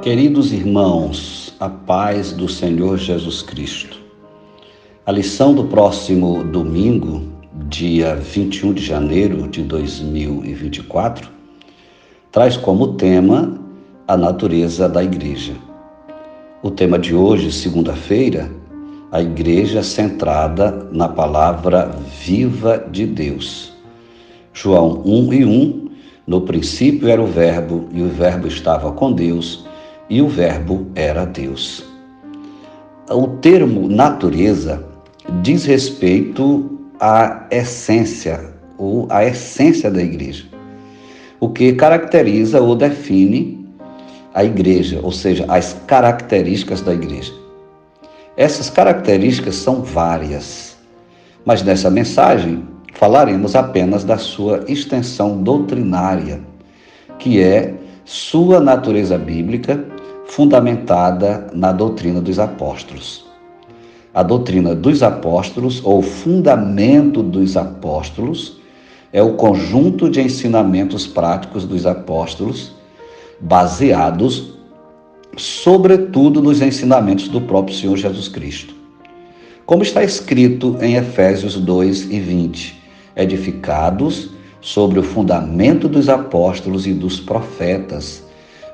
Queridos irmãos, a paz do Senhor Jesus Cristo. A lição do próximo domingo, dia 21 de janeiro de 2024, traz como tema a natureza da igreja. O tema de hoje, segunda-feira, a igreja centrada na palavra viva de Deus. João 1:1, no princípio era o Verbo, e o Verbo estava com Deus, e o Verbo era Deus. O termo natureza diz respeito à essência, ou à essência da igreja, o que caracteriza ou define a igreja, ou seja, as características da igreja. Essas características são várias, mas nessa mensagem falaremos apenas da sua extensão doutrinária, que é sua natureza bíblica, fundamentada na doutrina dos apóstolos. A doutrina dos apóstolos, ou fundamento dos apóstolos, é o conjunto de ensinamentos práticos dos apóstolos, baseados, sobretudo, nos ensinamentos do próprio Senhor Jesus Cristo. Como está escrito em Efésios 2:20, edificados sobre o fundamento dos apóstolos e dos profetas,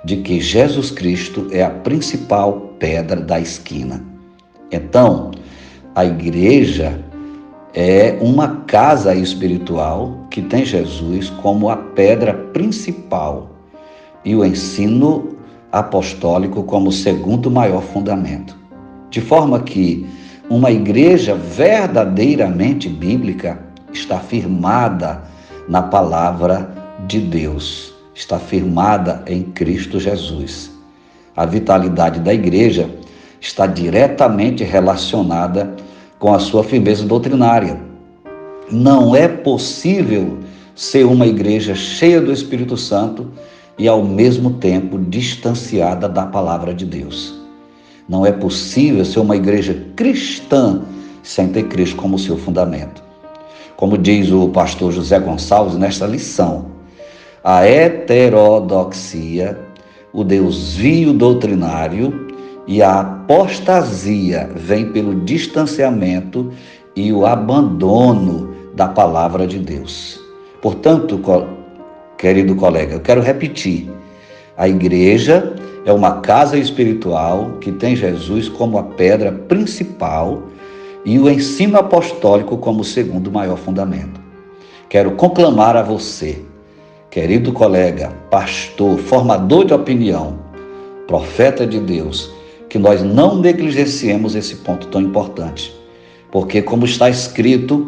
de que Jesus Cristo é a principal pedra da esquina. Então, a igreja é uma casa espiritual que tem Jesus como a pedra principal e o ensino apostólico como o segundo maior fundamento. De forma que uma igreja verdadeiramente bíblica está firmada na palavra de Deus, está firmada em Cristo Jesus. A vitalidade da igreja está diretamente relacionada com a sua firmeza doutrinária. Não é possível ser uma igreja cheia do Espírito Santo e, ao mesmo tempo, distanciada da palavra de Deus. Não é possível ser uma igreja cristã sem ter Cristo como seu fundamento. Como diz o pastor José Gonçalves nesta lição, a heterodoxia, o desvio doutrinário e a apostasia vem pelo distanciamento e o abandono da palavra de Deus. Portanto, querido colega, eu quero repetir: a igreja é uma casa espiritual que tem Jesus como a pedra principal e o ensino apostólico como o segundo maior fundamento. Quero conclamar a você, querido colega, pastor, formador de opinião, profeta de Deus, que nós não negligenciemos esse ponto tão importante. Porque, como está escrito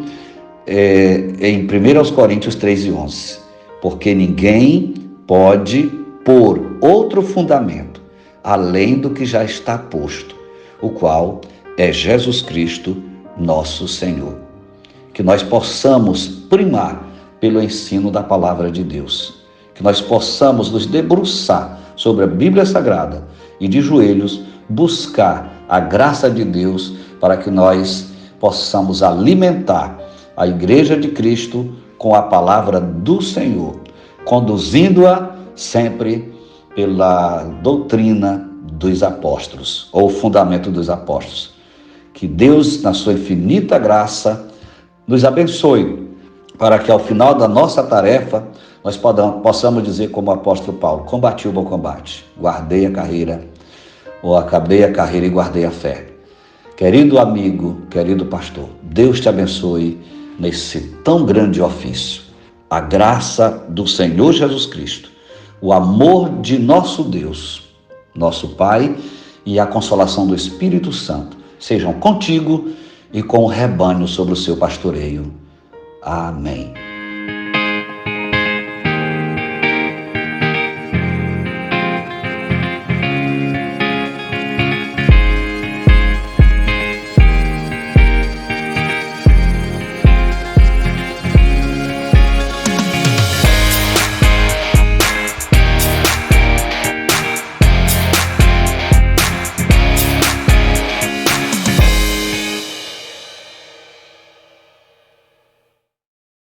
em 1 Coríntios 3:11, porque ninguém pode pôr outro fundamento além do que já está posto, o qual é Jesus Cristo, nosso Senhor. Que nós possamos primar pelo ensino da palavra de Deus. Que nós possamos nos debruçar sobre a Bíblia Sagrada e, de joelhos, buscar a graça de Deus para que nós possamos alimentar a Igreja de Cristo com a palavra do Senhor, conduzindo-a sempre pela doutrina dos apóstolos, ou fundamento dos apóstolos. Que Deus, na sua infinita graça, nos abençoe, para que ao final da nossa tarefa, nós possamos dizer como o apóstolo Paulo: combati o bom combate, guardei a carreira, ou acabei a carreira e guardei a fé. Querido amigo, querido pastor, Deus te abençoe nesse tão grande ofício. A graça do Senhor Jesus Cristo, o amor de nosso Deus, nosso Pai, e a consolação do Espírito Santo sejam contigo e com o rebanho sobre o seu pastoreio. Amém.